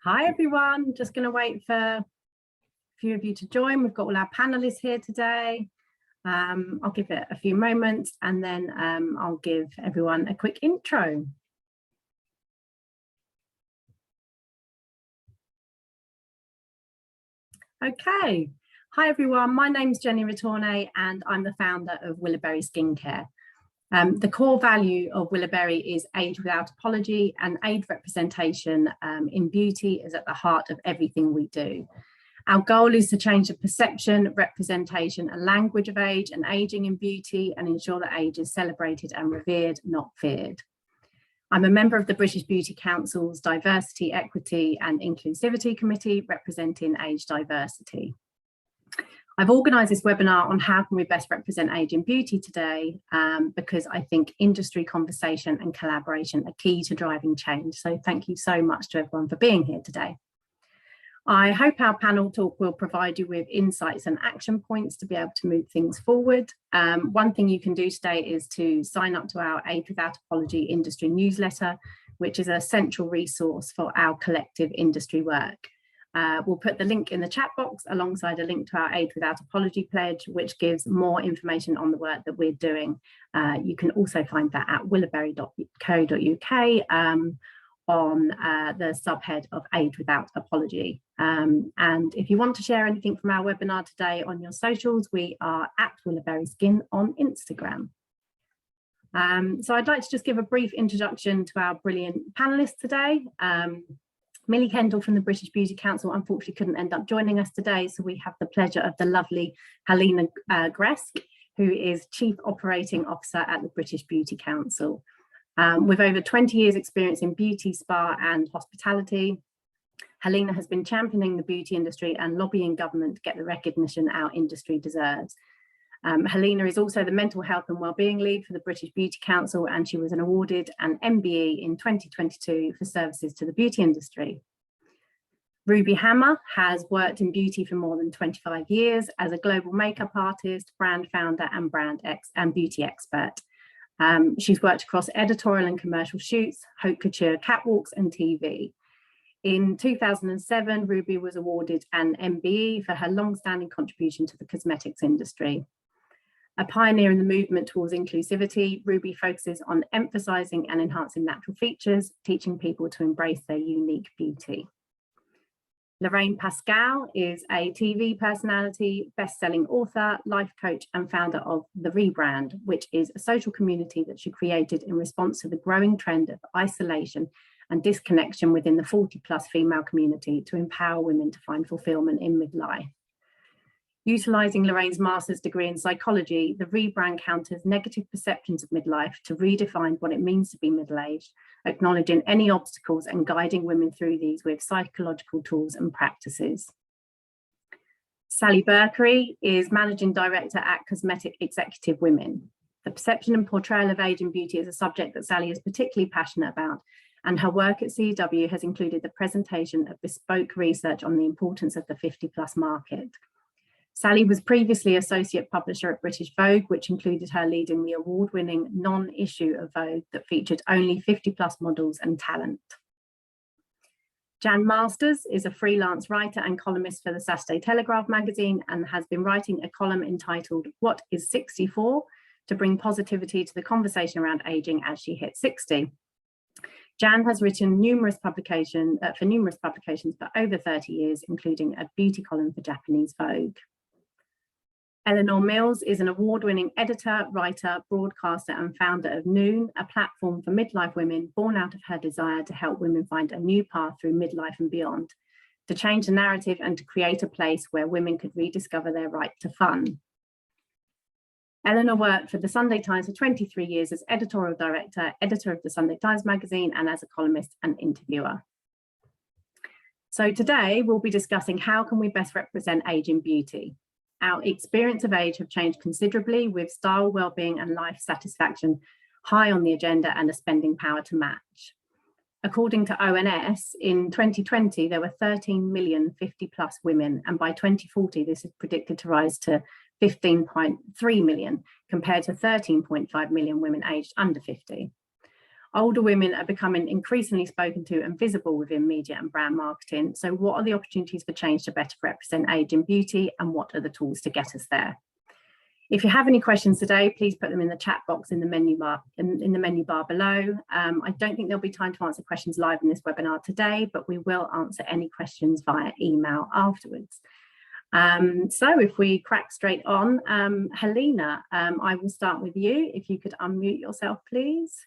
Hi everyone, just going to wait for a few of you to join. We've got all our panelists here today. I'll give it a few moments and then I'll give everyone a quick intro. Okay, hi everyone, my name's Jenny Retournée and I'm the founder of Willowberry Skincare. The core value of Willowberry is age without apology, and age representation in beauty is at the heart of everything we do. Our goal is to change the perception, representation and language of age and ageing in beauty and ensure that age is celebrated and revered, not feared. I'm a member of the British Beauty Council's Diversity, Equity and Inclusivity Committee representing age diversity. I've organised this webinar on how can we best represent age in beauty today because I think industry conversation and collaboration are key to driving change. So thank you so much to everyone for being here today. I hope our panel talk will provide you with insights and action points to be able to move things forward. One thing you can do today is to sign up to our Age Without Apology industry newsletter, which is a central resource for our collective industry work. We'll put the link in the chat box alongside a link to our Age Without Apology pledge, which gives more information on the work that we're doing. You can also find that at willowberry.co.uk on the subhead of Age Without Apology. And if you want to share anything from our webinar today on your socials, we are at Willowberry Skin on Instagram. So I'd like to just give a brief introduction to our brilliant panelists today. Millie Kendall from the British Beauty Council unfortunately couldn't end up joining us today, so we have the pleasure of the lovely HELENA GRZESK, who is Chief Operating Officer at the British Beauty Council. With over 20 years experience in beauty, spa and hospitality, HELENA has been championing the beauty industry and lobbying government to get the recognition our industry deserves. HELENA is also the Mental Health and Wellbeing Lead for the British Beauty Council, and she was awarded an MBE in 2022 for services to the beauty industry. Ruby Hammer has worked in beauty for more than 25 years as a global makeup artist, brand founder and beauty expert. She's worked across editorial and commercial shoots, haute couture catwalks and TV. In 2007, Ruby was awarded an MBE for her long-standing contribution to the cosmetics industry. A pioneer in the movement towards inclusivity, Ruby focuses on emphasising and enhancing natural features, teaching people to embrace their unique beauty. LORRAINE PASCALE is a TV personality, best-selling author, life coach and founder of the Rebrand, which is a social community that she created in response to the growing trend of isolation and disconnection within the 40+ female community to empower women to find fulfillment in midlife. Utilising Lorraine's master's degree in psychology, the Rebrand counters negative perceptions of midlife to redefine what it means to be middle-aged, acknowledging any obstacles and guiding women through these with psychological tools and practices. SALLIE BERKEREY is Managing Director at Cosmetic Executive Women. The perception and portrayal of age and beauty is a subject that SALLIE is particularly passionate about, and her work at CEW has included the presentation of bespoke research on the importance of the 50+ market. SALLIE was previously Associate Publisher at British Vogue, which included her leading the award-winning non-issue of Vogue that featured only 50+ models and talent. Jan Masters is a freelance writer and columnist for the Saturday Telegraph magazine and has been writing a column entitled "What is 64?" to bring positivity to the conversation around ageing as she hits 60. Jan has written numerous publications for over 30 years, including a beauty column for Japanese Vogue. ELEANOR MILLS is an award-winning editor, writer, broadcaster and founder of Noon, a platform for midlife women born out of her desire to help women find a new path through midlife and beyond, to change the narrative and to create a place where women could rediscover their right to fun. Eleanor worked for the Sunday Times for 23 years as editorial director, editor of the Sunday Times magazine and as a columnist and interviewer. So today we'll be discussing how can we best represent age in beauty. Our experience of age have changed considerably, with style, well-being and life satisfaction high on the agenda and a spending power to match. According to ONS, in 2020, there were 13 million 50+ women, and by 2040, this is predicted to rise to 15.3 million, compared to 13.5 million women aged under 50. Older women are becoming increasingly spoken to and visible within media and brand marketing. So what are the opportunities for change to better represent age in beauty, and what are the tools to get us there? If you have any questions today, please put them in the chat box in the menu bar below. I don't think there'll be time to answer questions live in this webinar today, but we will answer any questions via email afterwards. So if we crack straight on, Helena, I will start with you. If you could unmute yourself, please.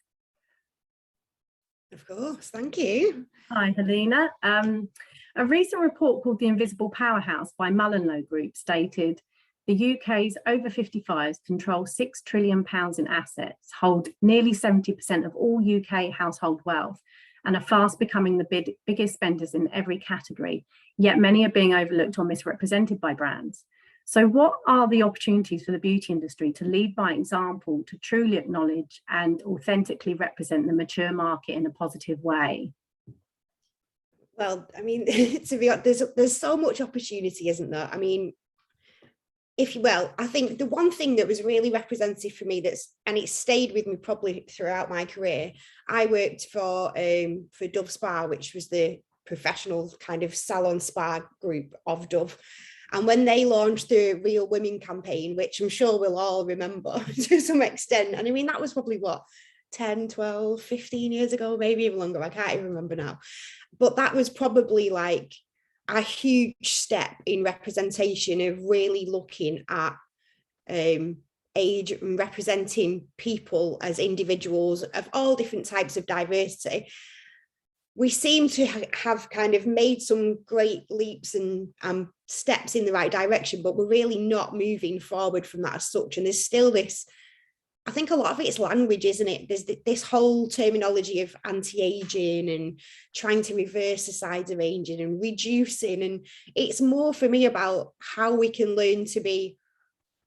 Of course, thank you. Hi, Helena. A recent report called The Invisible Powerhouse by Mullenlow Group stated the UK's over 55s control £6 trillion in assets, hold nearly 70% of all UK household wealth, and are fast becoming the biggest spenders in every category, yet many are being overlooked or misrepresented by brands. So what are the opportunities for the beauty industry to lead by example, to truly acknowledge and authentically represent the mature market in a positive way? Well, I mean, to be honest, there's so much opportunity, isn't there? I mean, I think the one thing that was really representative for me and it stayed with me probably throughout my career, I worked for Dove Spa, which was the professional kind of salon spa group of Dove. And when they launched the Real Women campaign, which I'm sure we'll all remember to some extent, and I mean, that was probably what, 10, 12, 15 years ago, maybe even longer, I can't even remember now. But that was probably like a huge step in representation of really looking at age and representing people as individuals of all different types of diversity. We seem to have kind of made some great leaps and steps in the right direction, but we're really not moving forward from that as such. And there's still this, I think a lot of it's language, isn't it? There's this whole terminology of anti-aging and trying to reverse the sides of aging and reducing. And it's more for me about how we can learn to be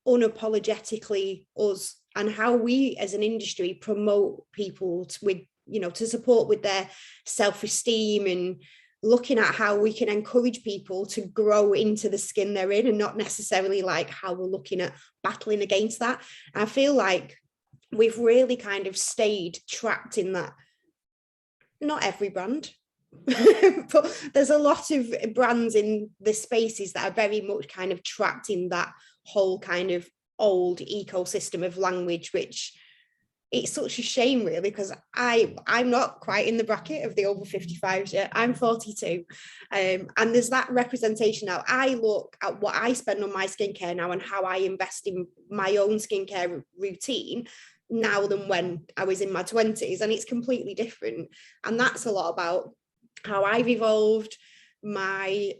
unapologetically us, and how we as an industry promote people to support with their self-esteem, and looking at how we can encourage people to grow into the skin they're in, and not necessarily like how we're looking at battling against that. I feel like we've really kind of stayed trapped in that. Not every brand, but there's a lot of brands in the spaces that are very much kind of trapped in that whole kind of old ecosystem of language, which it's such a shame really, because I'm not quite in the bracket of the over 55s yet. I'm 42, and there's that representation now. I look at what I spend on my skincare now and how I invest in my own skincare routine now than when I was in my 20s, and it's completely different. And that's a lot about how I've evolved, my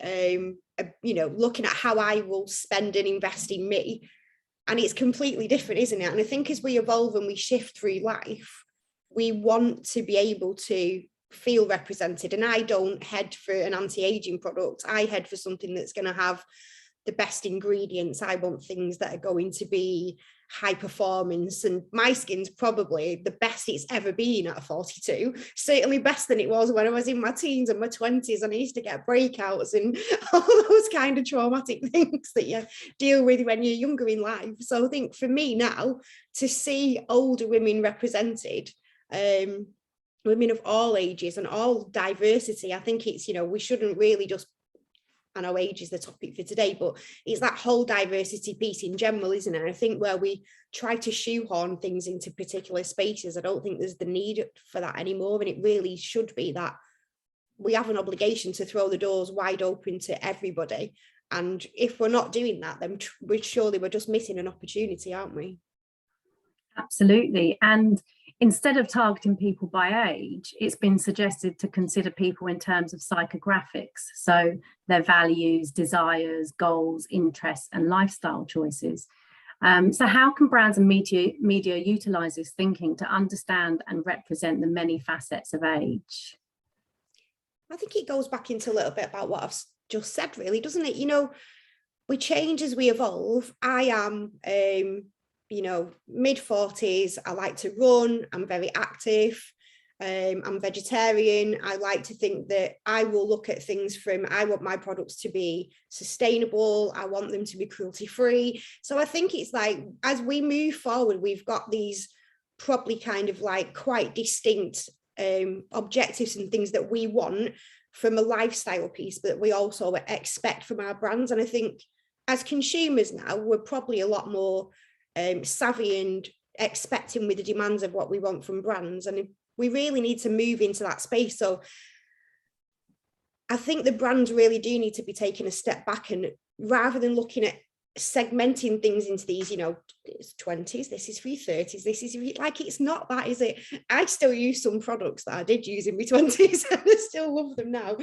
looking at how I will spend and invest in me. And it's completely different, isn't it? And I think as we evolve and we shift through life, we want to be able to feel represented. And I don't head for an anti-aging product. I head for something that's going to have the best ingredients. I want things that are going to be high performance, and my skin's probably the best it's ever been at 42, certainly best than it was when I was in my teens and my 20s, and I used to get breakouts and all those kind of traumatic things that you deal with when you're younger in life. So I think for me now, to see older women represented, women of all ages and all diversity, I think it's, we shouldn't really just, I know age is the topic for today, but it's that whole diversity piece in general, isn't it? And I think where we try to shoehorn things into particular spaces, I don't think there's the need for that anymore. And it really should be that we have an obligation to throw the doors wide open to everybody. And if we're not doing that, then we're just missing an opportunity, aren't we? Absolutely. And instead of targeting people by age, it's been suggested to consider people in terms of psychographics, so their values, desires, goals, interests, and lifestyle choices. So how can brands and media utilize this thinking to understand and represent the many facets of age? I think it goes back into a little bit about what I've just said, really, doesn't it? We change as we evolve. I am mid-40s, I like to run, I'm very active, I'm vegetarian. I like to think that I will look at things from, I want my products to be sustainable, I want them to be cruelty-free. So I think it's like, as we move forward, we've got these probably kind of like quite distinct objectives and things that we want from a lifestyle piece, but we also expect from our brands. And I think as consumers now, we're probably a lot more savvy and expecting with the demands of what we want from brands. And we really need to move into that space. So I think the brands really do need to be taking a step back, and rather than looking at segmenting things into these, you know, it's 20s, this is for your 30s, this is like, it's not that, is it? I still use some products that I did use in my 20s and I still love them now.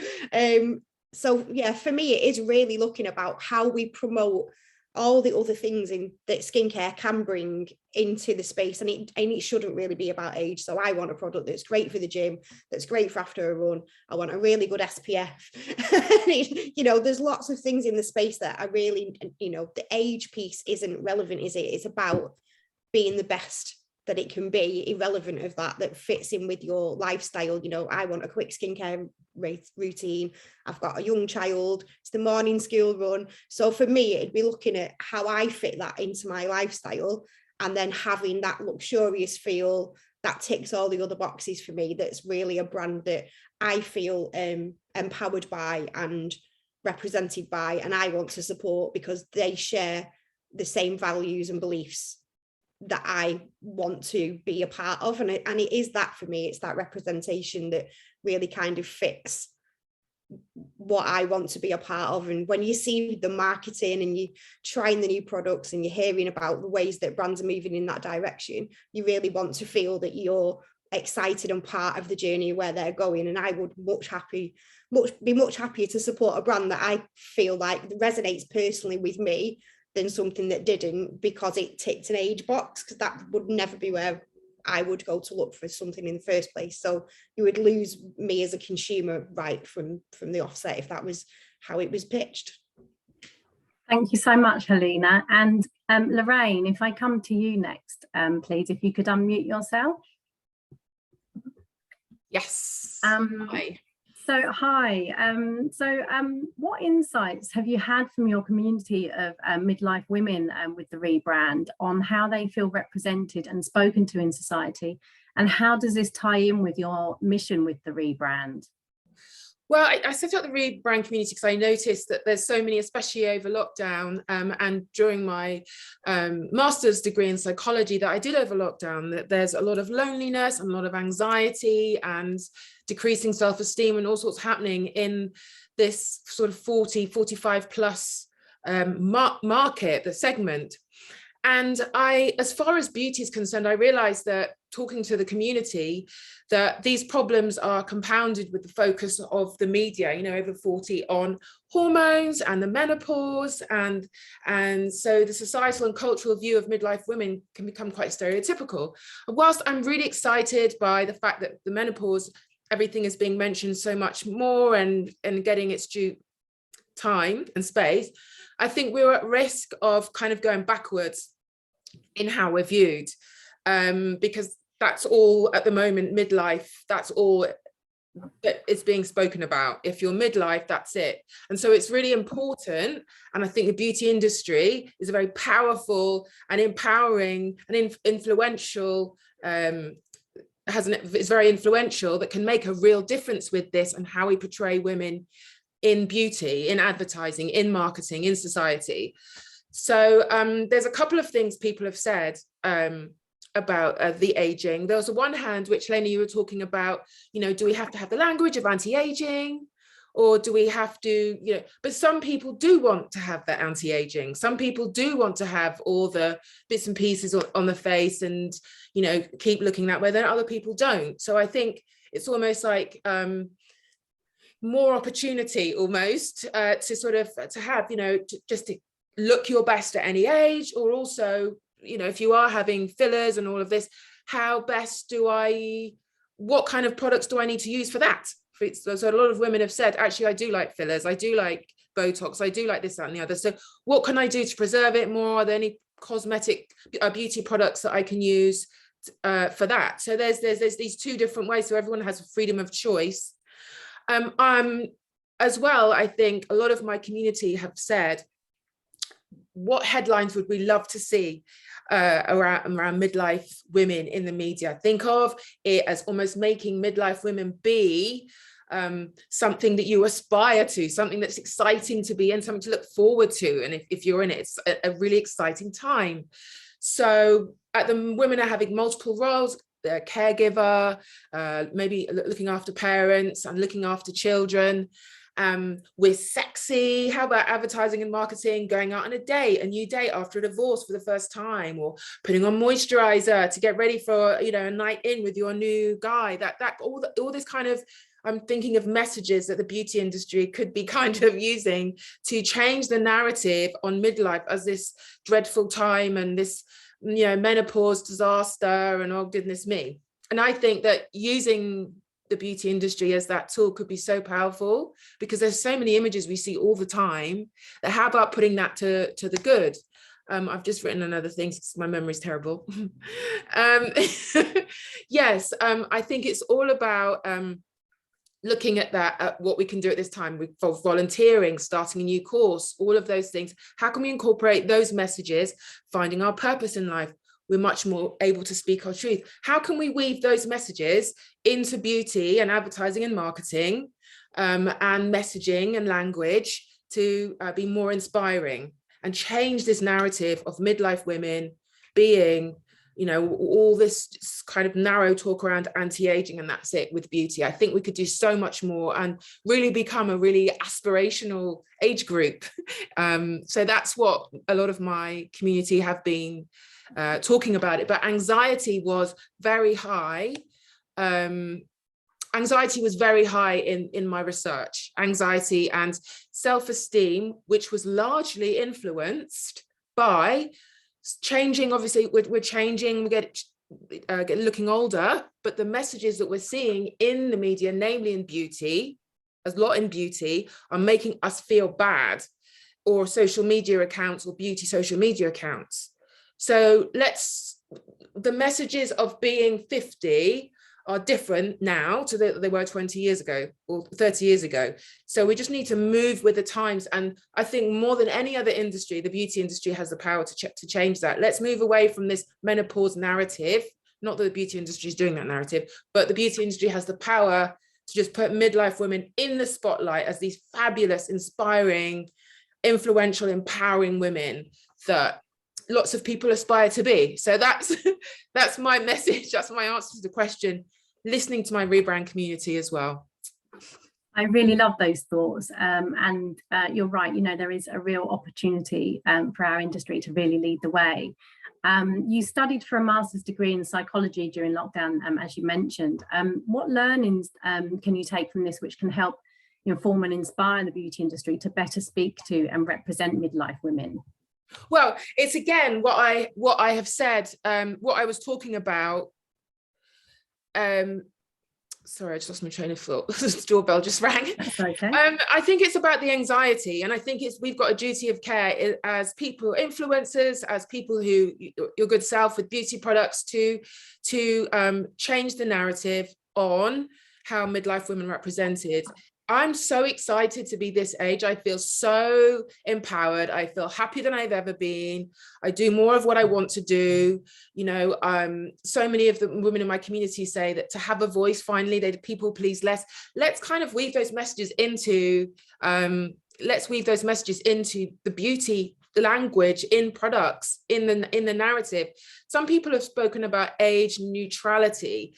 So yeah, for me, it is really looking about how we promote all the other things that skincare can bring into the space, and it shouldn't really be about age. So I want a product that's great for the gym, that's great for after a run. I want a really good SPF. You know, there's lots of things in the space that I really, you know, the age piece isn't relevant, is it? It's about being the best that it can be, irrelevant of that fits in with your lifestyle. You know, I want a quick skincare routine. I've got a young child, it's the morning school run. So for me, it'd be looking at how I fit that into my lifestyle, and then having that luxurious feel that ticks all the other boxes for me. That's really a brand that I feel empowered by and represented by, and I want to support because they share the same values and beliefs that I want to be a part of. And it is that for me, it's that representation that really kind of fits what I want to be a part of. And when you see the marketing and you trying the new products and you're hearing about the ways that brands are moving in that direction, you really want to feel that you're excited and part of the journey where they're going. And I would be much happier to support a brand that I feel like resonates personally with me than something that didn't, because it ticked an age box, because that would never be where I would go to look for something in the first place. So you would lose me as a consumer right from the offset if that was how it was pitched. Thank you so much, Helena. And Lorraine, if I come to you next, please, if you could unmute yourself. Yes. Hi. What insights have you had from your community of midlife women with the rebrand on how they feel represented and spoken to in society? And how does this tie in with your mission with the rebrand? Well, I set up the Rebrand community because I noticed that there's so many, especially over lockdown and during my master's degree in psychology that I did over lockdown, that there's a lot of loneliness and a lot of anxiety and decreasing self-esteem and all sorts happening in this sort of 40, 45 plus market, the segment. And as far as beauty is concerned, I realized that talking to the community, that these problems are compounded with the focus of the media, you know, over 40 on hormones and the menopause. And so the societal and cultural view of midlife women can become quite stereotypical. And whilst I'm really excited by the fact that the menopause, everything is being mentioned so much more and getting its due time and space, I think we're at risk of kind of going backwards in how we're viewed, because that's all at the moment, midlife, that's all that is being spoken about. If you're midlife, that's it. And so it's really important, and I think the beauty industry is a very powerful and empowering and influential, it's very influential, that can make a real difference with this and how we portray women in beauty, in advertising, in marketing, in society. So there's a couple of things people have said about the aging. There was one hand, which Helena, you were talking about, you know, do we have to have the language of anti-aging, or do we have to, you know, but some people do want to have that anti-aging. Some people do want to have all the bits and pieces on the face and, you know, keep looking that way. Then other people don't. So I think it's almost like more opportunity almost to sort of to have, you know, just to look your best at any age, or also, you know, if you are having fillers and all of this, how best what kind of products do I need to use for that? So a lot of women have said, actually, I do like fillers, I do like Botox, I do like this, that and the other. So what can I do to preserve it more? Are there any cosmetic beauty products that I can use for that? So there's these two different ways. So everyone has freedom of choice. As well, I think a lot of my community have said, what headlines would we love to see? around midlife women in the media. Think of it as almost making midlife women be something that you aspire to, something that's exciting to be in, something to look forward to. And if you're in it, it's a really exciting time. So the women are having multiple roles. They're a caregiver, maybe looking after parents and looking after children. We're sexy. How about advertising and marketing, going out on a new date after a divorce for the first time, or putting on moisturizer to get ready for, you know, a night in with your new guy. All this kind of, I'm thinking of messages that the beauty industry could be kind of using to change the narrative on midlife as this dreadful time and this, you know, menopause disaster and oh goodness me. And I think that using the beauty industry as that tool could be so powerful, because there's so many images we see all the time, that how about putting that to the good? I've just written another thing because my memory is terrible. Yes, I think it's all about looking at that, at what we can do at this time with volunteering, starting a new course, all of those things. How can we incorporate those messages, finding our purpose in life? We're much more able to speak our truth. How can we weave those messages into beauty and advertising and marketing and messaging and language to be more inspiring and change this narrative of midlife women being, you know, all this kind of narrow talk around anti-aging and that's it with beauty. I think we could do so much more and really become a really aspirational age group. So that's what a lot of my community have been talking about it. But anxiety was very high. Anxiety was very high in my research. Anxiety and self-esteem, which was largely influenced by changing. Obviously we're changing, we get looking older, but the messages that we're seeing in the media, namely in beauty, a lot in beauty, are making us feel bad, or social media accounts or beauty social media accounts. So the messages of being 50 are different now to they were 20 years ago or 30 years ago. So we just need to move with the times. And I think more than any other industry, the beauty industry has the power to change that. Let's move away from this menopause narrative. Not that the beauty industry is doing that narrative, but the beauty industry has the power to just put midlife women in the spotlight as these fabulous, inspiring, influential, empowering women that lots of people aspire to be. So that's my message. That's my answer to the question, listening to my Rebrand community as well. I really love those thoughts, and you're right, you know, there is a real opportunity for our industry to really lead the way. You studied for a master's degree in psychology during lockdown, as you mentioned. What learnings can you take from this which can help inform and inspire the beauty industry to better speak to and represent midlife women? Well, it's again what I have said, what I was talking about. Sorry, I just lost my train of thought. The doorbell just rang. That's okay. I think it's about the anxiety, and I think we've got a duty of care as people, influencers, as people who your good self with beauty products to change the narrative on how midlife women are represented. I'm so excited to be this age. I feel so empowered. I feel happier than I've ever been. I do more of what I want to do. You know, so many of the women in my community say that to have a voice, finally, they people please less. Let's kind of weave those messages into, the beauty language in products, in the narrative. Some people have spoken about age neutrality.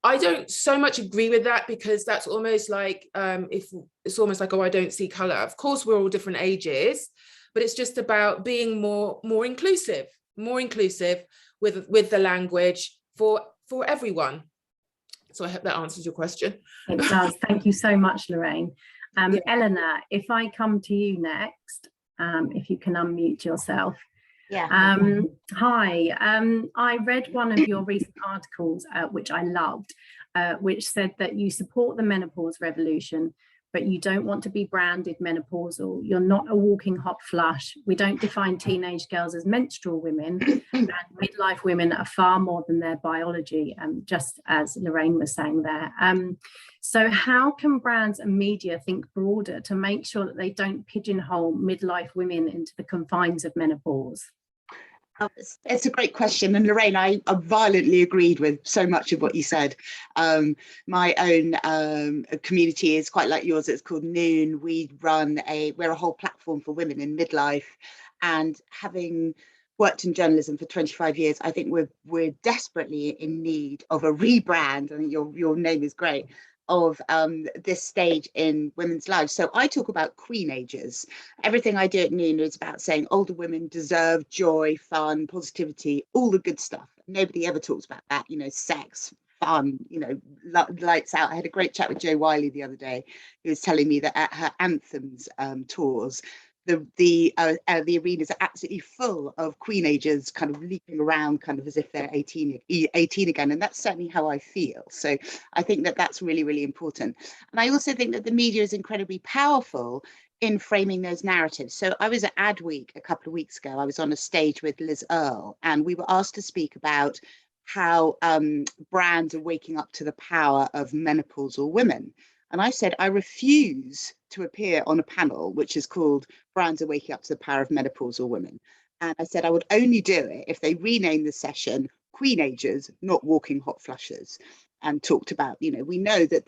I don't so much agree with that, because that's almost like, it's almost like, oh, I don't see color. Of course, we're all different ages, but it's just about being more inclusive with the language for everyone. So I hope that answers your question. It does. Thank you so much, Lorraine. Yeah. Eleanor, if I come to you next, if you can unmute yourself. Yeah. Hi, I read one of your recent articles, which I loved, which said that you support the menopause revolution, but you don't want to be branded menopausal. You're not a walking hot flush. We don't define teenage girls as menstrual women, and midlife women are far more than their biology, just as Lorraine was saying there. So how can brands and media think broader to make sure that they don't pigeonhole midlife women into the confines of menopause? It's a great question, and Lorraine, I violently agreed with so much of what you said. My own community is quite like yours. It's called Noon. We're a whole platform for women in midlife, and having worked in journalism for 25 years, I think we're desperately in need of a rebrand. I think your name is great, of this stage in women's lives. So I talk about queenagers. Everything I do at Noon is about saying older women deserve joy, fun, positivity, all the good stuff. Nobody ever talks about that, sex, fun, lights out. I had a great chat with Jo Wiley the other day, who was telling me that at her Anthems tours, the arenas are absolutely full of queenagers kind of leaping around kind of as if they're 18 again, and that's certainly how I feel. So I think that that's really, really important. And I also think that the media is incredibly powerful in framing those narratives. So I was at Adweek a couple of weeks ago. I was on a stage with Liz Earle, and we were asked to speak about how brands are waking up to the power of menopausal women. And I said, I refuse to appear on a panel which is called Brands Are Waking Up to the Power of Menopausal Women. And I said, I would only do it if they rename the session Queenagers, Not Walking Hot Flushes, and talked about, we know that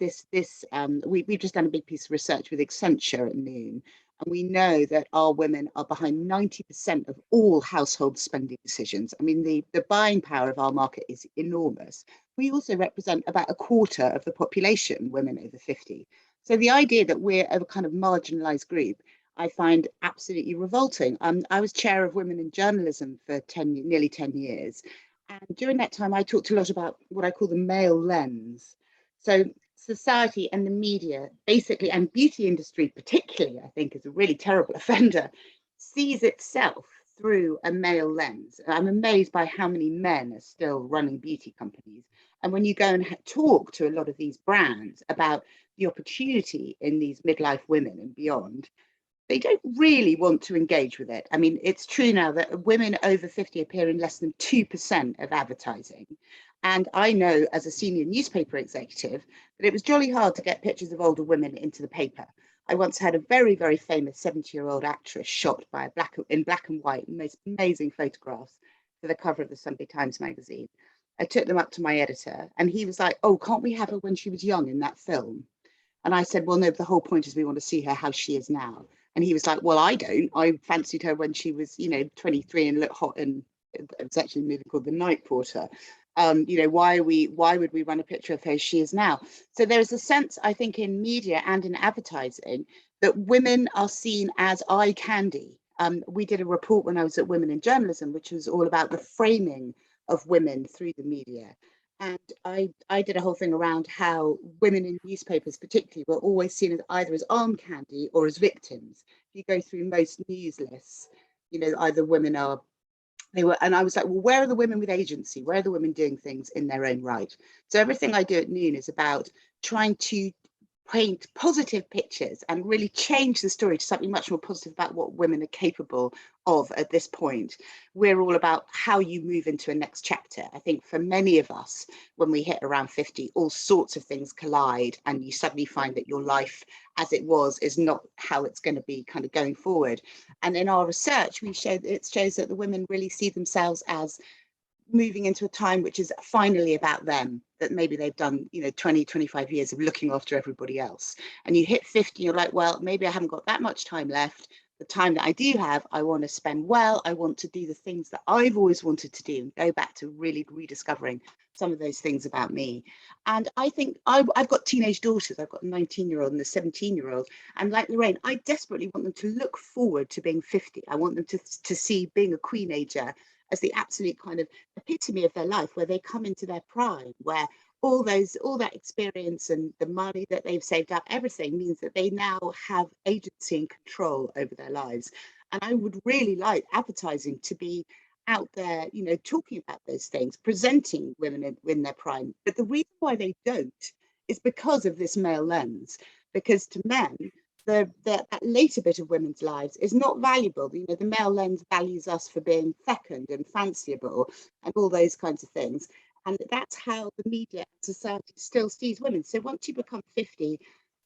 we've just done a big piece of research with Accenture at Noon. And we know that our women are behind 90% of all household spending decisions. I mean, the buying power of our market is enormous. We also represent about a quarter of the population, women over 50. So the idea that we're a kind of marginalized group, I find absolutely revolting. I was chair of Women in Journalism for nearly 10 years. And during that time, I talked a lot about what I call the male lens. So society and the media, basically, and beauty industry particularly, I think is a really terrible offender, sees itself through a male lens. I'm amazed by how many men are still running beauty companies. And when you go and talk to a lot of these brands about the opportunity in these midlife women and beyond, they don't really want to engage with it. I mean, it's true now that women over 50 appear in less than 2% of advertising. And I know as a senior newspaper executive that it was jolly hard to get pictures of older women into the paper. I once had a very, very famous 70-year-old actress shot by in black and white, most amazing photographs for the cover of the Sunday Times magazine. I took them up to my editor and he was like, oh, can't we have her when she was young in that film? And I said, well, no, the whole point is we want to see her how she is now. And he was like, well, I don't. I fancied her when she was, 23 and looked hot, and it was actually a movie called The Night Porter. Why would we run a picture of her as she is now? So there is a sense, I think, in media and in advertising that women are seen as eye candy. We did a report when I was at Women in Journalism, which was all about the framing of women through the media. And I did a whole thing around how women in newspapers particularly were always seen as either as arm candy or as victims. If you go through most news lists, either women are, and I was like, well, where are the women with agency? Where are the women doing things in their own right? So everything I do at Noon is about trying to paint positive pictures and really change the story to something much more positive about what women are capable of at this point. We're all about how you move into a next chapter. I think for many of us, when we hit around 50, all sorts of things collide and you suddenly find that your life as it was is not how it's going to be kind of going forward. And in our research, it shows that the women really see themselves as moving into a time which is finally about them, that maybe they've done 20, 25 years of looking after everybody else, and you hit 50, you're like, well, maybe I haven't got that much time left. The time that I do have, I want to spend well. I want to do the things that I've always wanted to do and go back to really rediscovering some of those things about me. And I think I've got teenage daughters. I've got a 19-year-old and a 17-year-old, and like Lorraine, I desperately want them to look forward to being 50. I want them to see being a queenager as the absolute kind of epitome of their life, where they come into their prime, where all that experience and the money that they've saved up, everything means that they now have agency and control over their lives. And I would really like advertising to be out there, talking about those things, presenting women in their prime. But the reason why they don't is because of this male lens, because to men, that later bit of women's lives is not valuable. The male lens values us for being fecund and fanciable and all those kinds of things. And that's how the media and society still sees women. So once you become 50,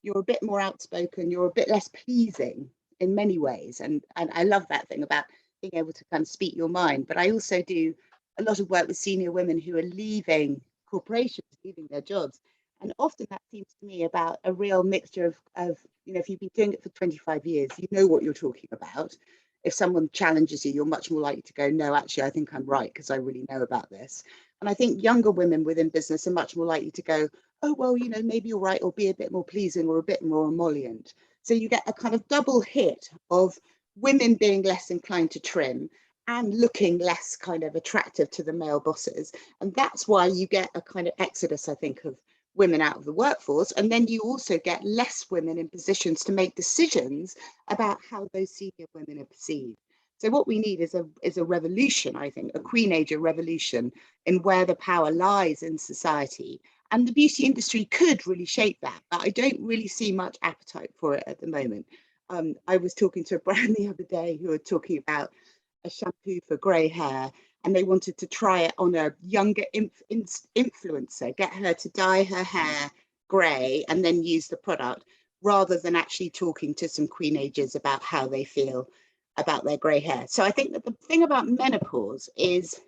you're a bit more outspoken, you're a bit less pleasing in many ways. And I love that thing about being able to kind of speak your mind. But I also do a lot of work with senior women who are leaving corporations, leaving their jobs. And often that seems to me about a real mixture of, you know, if you've been doing it for 25 years, you know what you're talking about. If someone challenges you, you're much more likely to go, no, actually, I think I'm right because I really know about this. And I think younger women within business are much more likely to go, oh, well, you know, maybe you're right, or be a bit more pleasing or a bit more emollient. So you get a kind of double hit of women being less inclined to trim and looking less kind of attractive to the male bosses. And that's why you get a kind of exodus, I think, of women out of the workforce. And then you also get less women in positions to make decisions about how those senior women are perceived. So what we need is a revolution, I think, a queen-ager revolution in where the power lies in society. And the beauty industry could really shape that, but I don't really see much appetite for it at the moment. I was talking to a brand the other day who were talking about a shampoo for grey hair, and they wanted to try it on a younger influencer, get her to dye her hair grey and then use the product, rather than actually talking to some queen-agers about how they feel about their grey hair. So I think that the thing about menopause is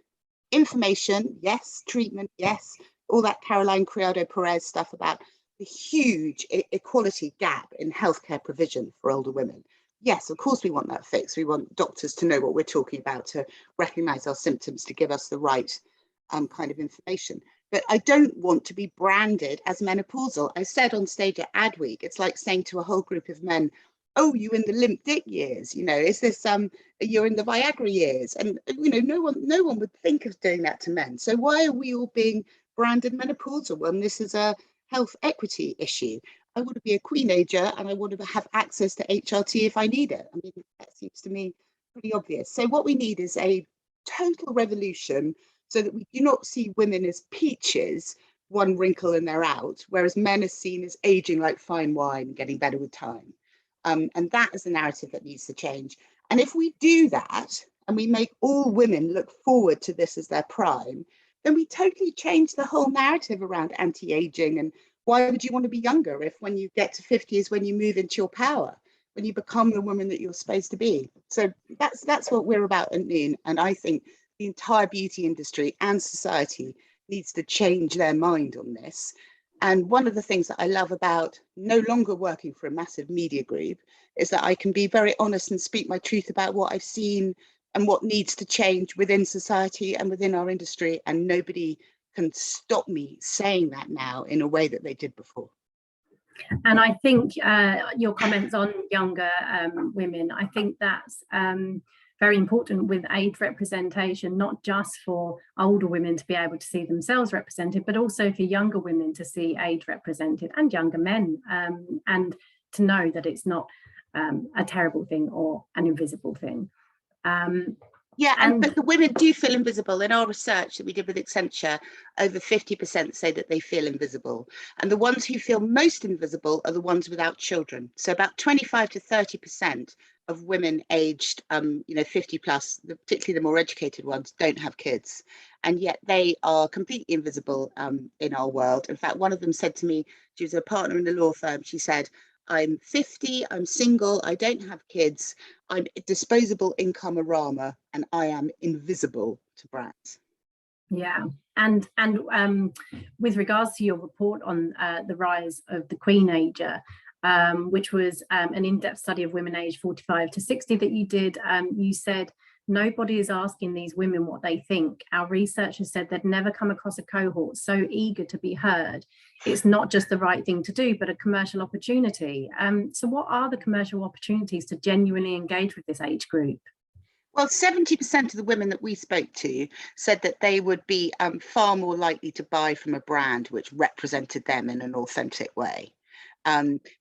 information, yes, treatment, yes, all that Caroline Criado Perez stuff about the huge equality gap in healthcare provision for older women. Yes, of course we want that fixed. We want doctors to know what we're talking about, to recognise our symptoms, to give us the right kind of information. But I don't want to be branded as menopausal. I said on stage at Adweek, it's like saying to a whole group of men, oh, you in the limp dick years, you know, is this you're in the Viagra years? And you know, no one would think of doing that to men. So why are we all being branded menopausal when this is a health equity issue? I want to be a queen-ager and I want to have access to HRT if I need it. I mean, that seems to me pretty obvious. So what we need is a total revolution so that we do not see women as peaches, one wrinkle and they're out, whereas men are seen as aging like fine wine, getting better with time. And that is the narrative that needs to change. And if we do that, and we make all women look forward to this as their prime, then we totally change the whole narrative around anti-aging. And why would you want to be younger if when you get to 50 is when you move into your power, when you become the woman that you're supposed to be? So that's what we're about at Noon. And I think the entire beauty industry and society needs to change their mind on this. And one of the things that I love about no longer working for a massive media group is that I can be very honest and speak my truth about what I've seen and what needs to change within society and within our industry. And nobody can stop me saying that now in a way that they did before. And I think your comments on younger women, I think that's very important with age representation, not just for older women to be able to see themselves represented, but also for younger women to see age represented, and younger men, and to know that it's not a terrible thing or an invisible thing. Yeah, but the women do feel invisible. In our research that we did with Accenture, over 50% say that they feel invisible. And the ones who feel most invisible are the ones without children. So about 25 to 30% of women aged 50 plus, particularly the more educated ones, don't have kids. And yet they are completely invisible in our world. In fact, one of them said to me, she was a partner in the law firm, she said, I'm 50, I'm single, I don't have kids, I'm a disposable income-a-rama, and I am invisible to brands. Yeah, and with regards to your report on the rise of the queen-ager, which was an in-depth study of women aged 45 to 60 that you did, you said, nobody is asking these women what they think. Our researchers said they'd never come across a cohort so eager to be heard. It's not just the right thing to do, but a commercial opportunity. So what are the commercial opportunities to genuinely engage with this age group? Well, 70% of the women that we spoke to said that they would be far more likely to buy from a brand which represented them in an authentic way.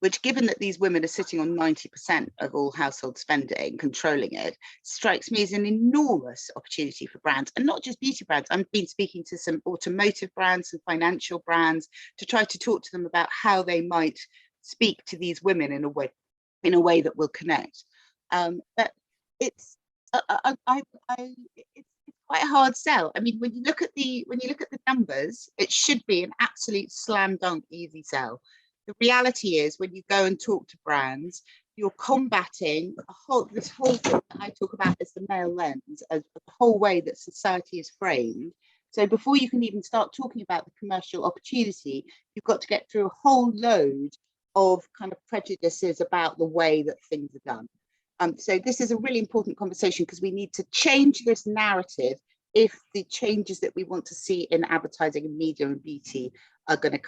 Which, given that these women are sitting on 90% of all household spending, controlling it, strikes me as an enormous opportunity for brands, and not just beauty brands. I've been speaking to some automotive brands and financial brands to try to talk to them about how they might speak to these women in a way that will connect. But it's it's quite a hard sell. I mean, when you look at the numbers, it should be an absolute slam dunk easy sell. The reality is when you go and talk to brands, you're combating this whole thing that I talk about as the male lens, as the whole way that society is framed. So before you can even start talking about the commercial opportunity, you've got to get through a whole load of kind of prejudices about the way that things are done. So this is a really important conversation because we need to change this narrative if the changes that we want to see in advertising and media and beauty are going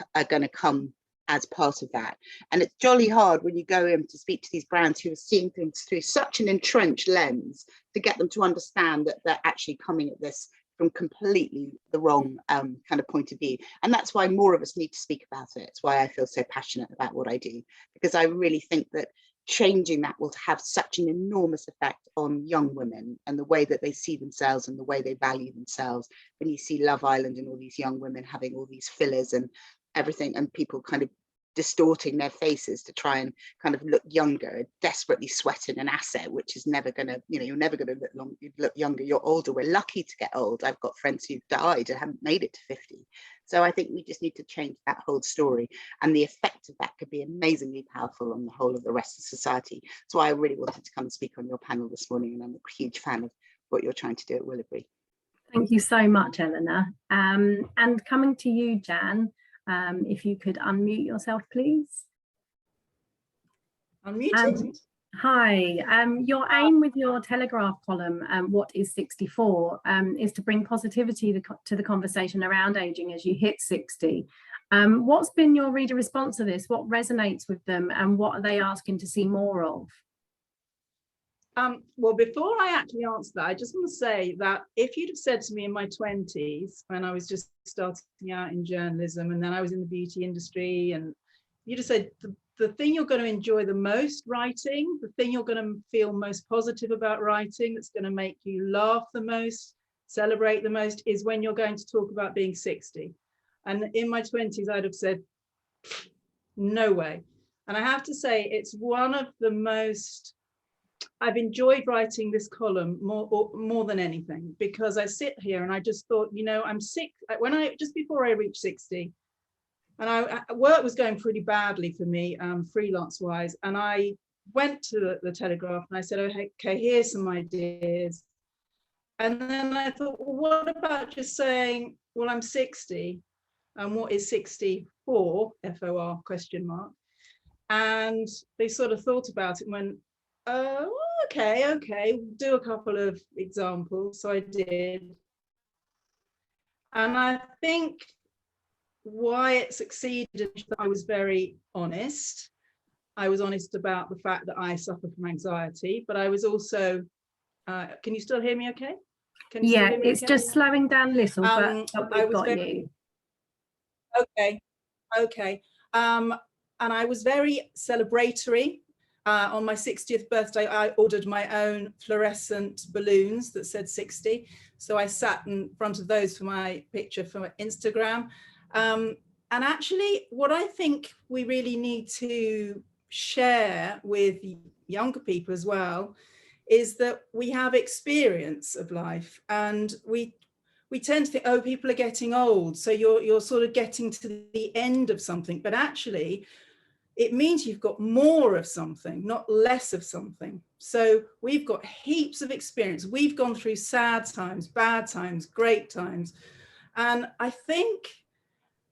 to come as part of that. And it's jolly hard when you go in to speak to these brands who are seeing things through such an entrenched lens to get them to understand that they're actually coming at this from completely the wrong kind of point of view. And that's why more of us need to speak about it. It's why I feel so passionate about what I do, because I really think that changing that will have such an enormous effect on young women and the way that they see themselves and the way they value themselves. When you see Love Island and all these young women having all these fillers and everything, and people kind of distorting their faces to try and kind of look younger, desperately sweating an asset, which is never going to, you're never going to look younger, you're older. We're lucky to get old. I've got friends who've died and haven't made it to 50. So I think we just need to change that whole story, and the effect of that could be amazingly powerful on the whole of the rest of society. So I really wanted to come and speak on your panel this morning, and I'm a huge fan of what you're trying to do at Willowberry. Thank you so much, Eleanor. And coming to you, Jan, if you could unmute yourself, please. Unmuted. Hi, your aim with your Telegraph column, What is 64, is to bring positivity to the conversation around aging as you hit 60. What's been your reader response to this? What resonates with them, and what are they asking to see more of? Well, before I actually answer that, I just want to say that if you'd have said to me in my 20s, when I was just starting out in journalism, and then I was in the beauty industry, and you'd have said the thing you're going to enjoy the most writing, the thing you're going to feel most positive about writing, that's going to make you laugh the most, celebrate the most, is when you're going to talk about being 60. And in my 20s, I'd have said, no way. And I have to say, it's one of the most, I've enjoyed writing this column more than anything, because I sit here and I just thought, I'm sick. Just before I reached 60, and work was going pretty badly for me, freelance wise. And I went to the Telegraph and I said, okay, here's some ideas. And then I thought, well, what about just saying, well, I'm 60, and what is 60 for, FOR question mark. And they sort of thought about it and went, oh, okay, do a couple of examples. So I did. And I think why it succeeded, I was very honest. I was honest about the fact that I suffer from anxiety, but I was also, can you still hear me okay? Yeah, it's just slowing down a little, but we've got you. Okay. And I was very celebratory. On my 60th birthday, I ordered my own fluorescent balloons that said 60. So I sat in front of those for my picture for Instagram. And actually, what I think we really need to share with younger people as well is that we have experience of life, and we tend to think, oh, people are getting old, so you're sort of getting to the end of something, but actually it means you've got more of something, not less of something. So we've got heaps of experience. We've gone through sad times, bad times, great times. And I think,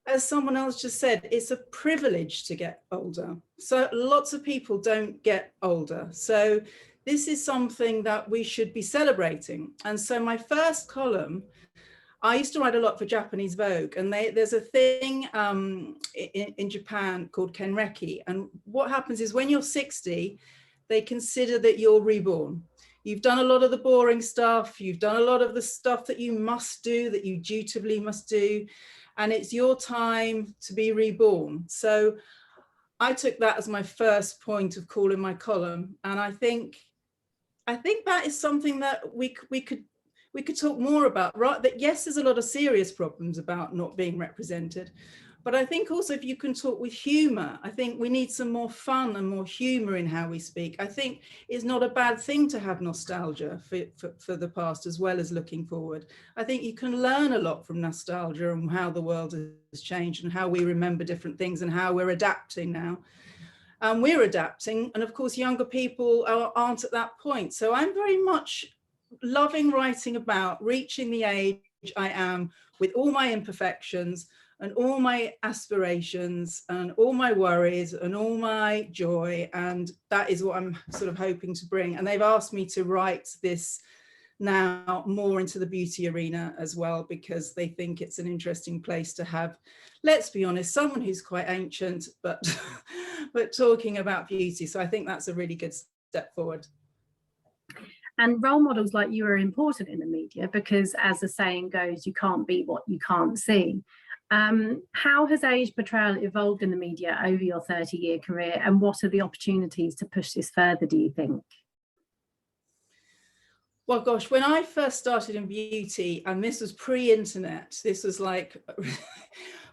as someone else just said, it's a privilege to get older. So lots of people don't get older. So this is something that we should be celebrating. And so my first column, I used to write a lot for Japanese Vogue, and there's a thing in Japan called kenreki. And what happens is when you're 60, they consider that you're reborn. You've done a lot of the boring stuff. You've done a lot of the stuff that you must do, that you dutifully must do. And it's your time to be reborn. So I took that as my first point of call in my column. And I think that is something that we could talk more about, right? That yes, there's a lot of serious problems about not being represented, But I think also if you can talk with humour, I think we need some more fun and more humour in how we speak. I think it's not a bad thing to have nostalgia for the past as well as looking forward. I think you can learn a lot from nostalgia and how the world has changed and how we remember different things and how we're adapting now. We're adapting, and of course younger people aren't at that point. So I'm very much loving writing about reaching the age I am with all my imperfections and all my aspirations and all my worries and all my joy, and that is what I'm sort of hoping to bring. And they've asked me to write this now more into the beauty arena as well, because they think it's an interesting place to have, let's be honest, someone who's quite ancient but but talking about beauty. So I think that's a really good step forward. And role models like you are important in the media because, as the saying goes, you can't beat what you can't see. How has age portrayal evolved in the media over your 30-year career, and what are the opportunities to push this further, do you think? Well, gosh, when I first started in beauty, and this was pre-internet, this was like,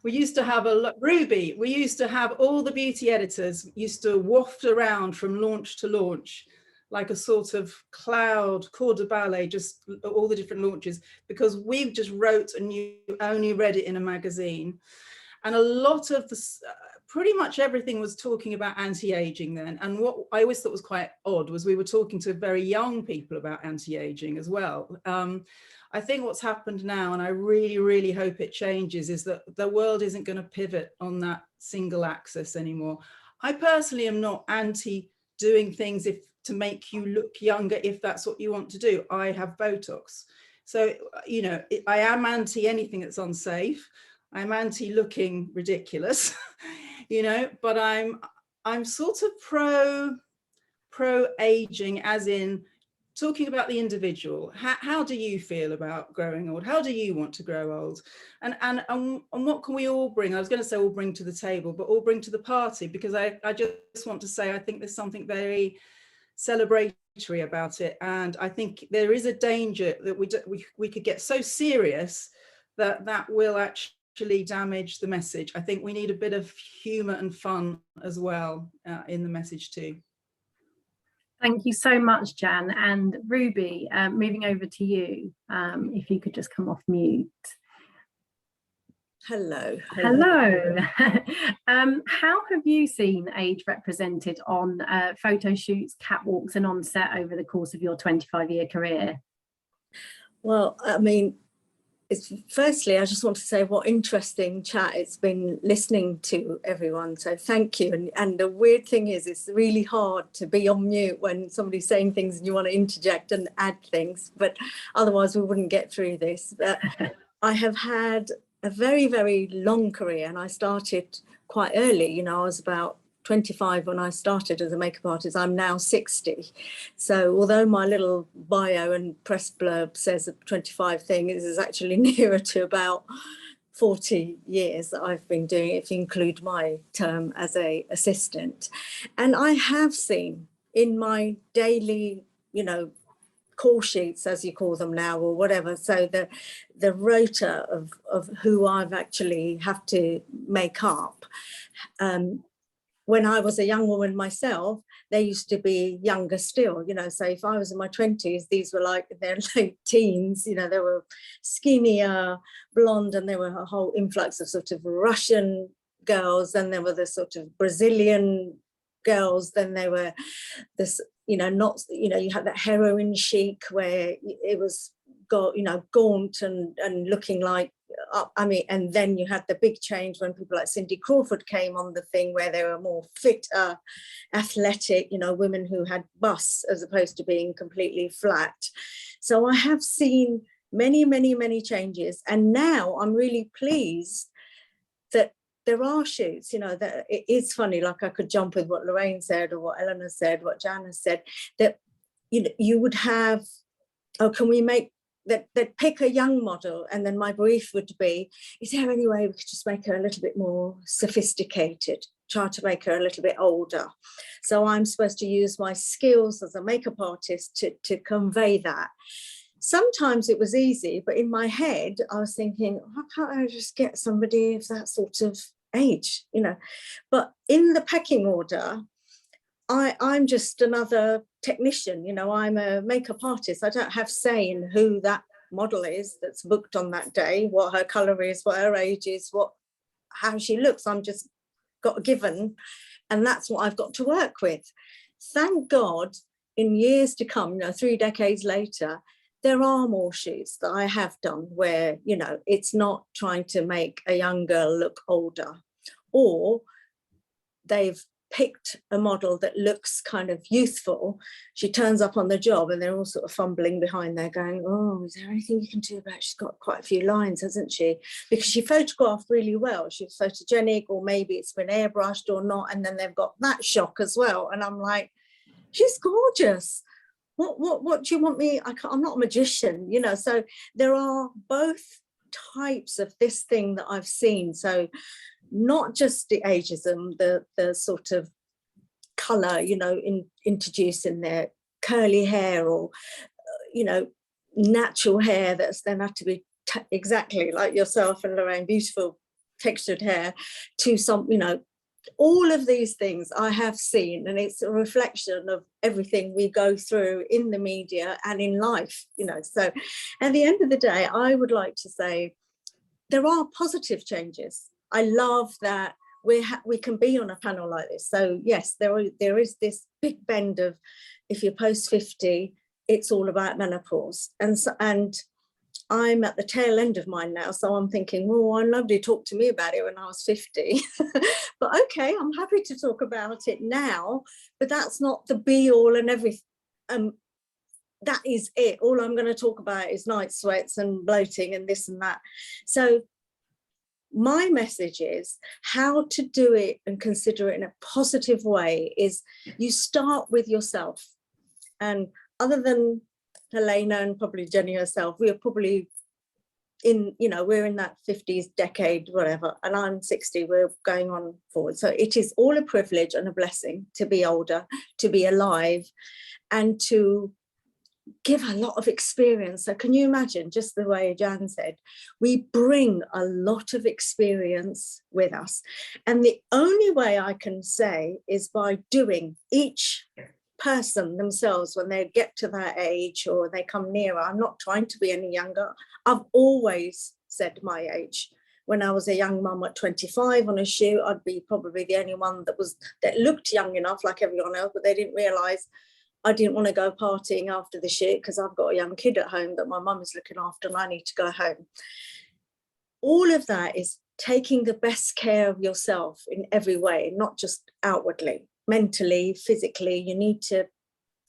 we used to have Ruby, we used to have all the beauty editors used to waft around from launch to launch, like a sort of cloud, corps de ballet, just all the different launches, because we just wrote and you only read it in a magazine. And a lot of the, pretty much everything was talking about anti-aging then. And what I always thought was quite odd was we were talking to very young people about anti-aging as well. I think what's happened now, and I really, really hope it changes, is that the world isn't going to pivot on that single axis anymore. I personally am not anti doing things to make you look younger if that's what you want to do. I have Botox. So, you know, I am anti anything that's unsafe. I'm anti looking ridiculous, you know, but I'm sort of pro aging, as in talking about the individual. How do you feel about growing old? How do you want to grow old? And what can we all bring? I was going to say all bring to the table, but all bring to the party, because I just want to say I think there's something very celebratory about it, and I think there is a danger that we could get so serious that will actually damage the message. I think we need a bit of humour and fun as well in the message too. Thank you so much, Jan. And Ruby, moving over to you, if you could just come off mute. Hello. Hello. How have you seen age represented on photo shoots, catwalks and on set over the course of your 25-year career? Well, I mean, firstly, I just want to say what interesting chat it's been listening to everyone. So thank you. And the weird thing is, it's really hard to be on mute when somebody's saying things and you want to interject and add things, but otherwise we wouldn't get through this. But I have had a very, very long career, and I started quite early. You know, I was about 25 when I started as a makeup artist. I'm now 60. So although my little bio and press blurb says a 25 thing, it is actually nearer to about 40 years that I've been doing it, if you include my term as an assistant. And I have seen in my daily, you know, call sheets, as you call them now, or whatever, so the rota of who I've actually have to make up. When I was a young woman myself, they used to be younger still, you know, so if I was in my 20s, these were like their late teens, you know, they were skinnier, blonde, and there were a whole influx of sort of Russian girls, then there were the sort of Brazilian girls, then there were this, you know, not, you know, you had that heroin chic where it was got, you know, gaunt and looking like, I mean, and then you had the big change when people like Cindy Crawford came on the thing, where they were more fitter, athletic, you know, women who had busts as opposed to being completely flat. So I have seen many, many, many changes. And now I'm really pleased that there are shoots, you know, that it is funny, like I could jump with what Lorraine said or what Eleanor said, what Jana said, that, you know, you would have, oh, can we make, that pick a young model, and then my brief would be, is there any way we could just make her a little bit more sophisticated, try to make her a little bit older? So I'm supposed to use my skills as a makeup artist to convey that. Sometimes it was easy, but in my head I was thinking, why can't I just get somebody of that sort of age, you know. But in the pecking order, I'm just another technician, you know. I'm a makeup artist. I don't have say in who that model is that's booked on that day, what her colour is, what her age is, how she looks. I'm just got a given, and that's what I've got to work with. Thank God, in years to come, you know, 3 decades later, there are more shoots that I have done where, you know, it's not trying to make a young girl look older, or they've picked a model that looks kind of youthful. She turns up on the job and they're all sort of fumbling behind there going, oh, is there anything you can do about it? She's got quite a few lines, hasn't she? Because she photographed really well. She's photogenic, or maybe it's been airbrushed or not. And then they've got that shock as well. And I'm like, she's gorgeous. What do you want me? I'm not a magician, you know. So there are both types of this thing that I've seen. So not just the ageism, the sort of colour, you know, introduced in their curly hair, or, you know, natural hair that's then had to be exactly like yourself and Lorraine, beautiful textured hair, to some, you know, all of these things I have seen, and it's a reflection of everything we go through in the media and in life, you know. So at the end of the day, I would like to say there are positive changes. I love that we can be on a panel like this. So yes, there is this big bend of, if you're post 50, it's all about menopause, and I'm at the tail end of mine now, so I'm thinking, well, nobody talked to me about it when I was 50. But okay, I'm happy to talk about it now, but that's not the be all and everything. That is it. All I'm going to talk about is night sweats and bloating and this and that. So my message is how to do it and consider it in a positive way is you start with yourself. And other than Helena and probably Jenny herself, we are probably in, you know, we're in that 50s decade, whatever, and I'm 60, we're going on forward. So it is all a privilege and a blessing to be older, to be alive, and to give a lot of experience. So can you imagine, just the way Jan said, we bring a lot of experience with us. And the only way I can say is by doing. Each person themselves, when they get to that age or they come nearer, I'm not trying to be any younger. I've always said my age. When I was a young mum at 25 on a shoot, I'd be probably the only one that looked young enough like everyone else, but they didn't realise I didn't want to go partying after the shoot because I've got a young kid at home that my mum is looking after and I need to go home. All of that is taking the best care of yourself in every way, not just outwardly, mentally, physically. You need to,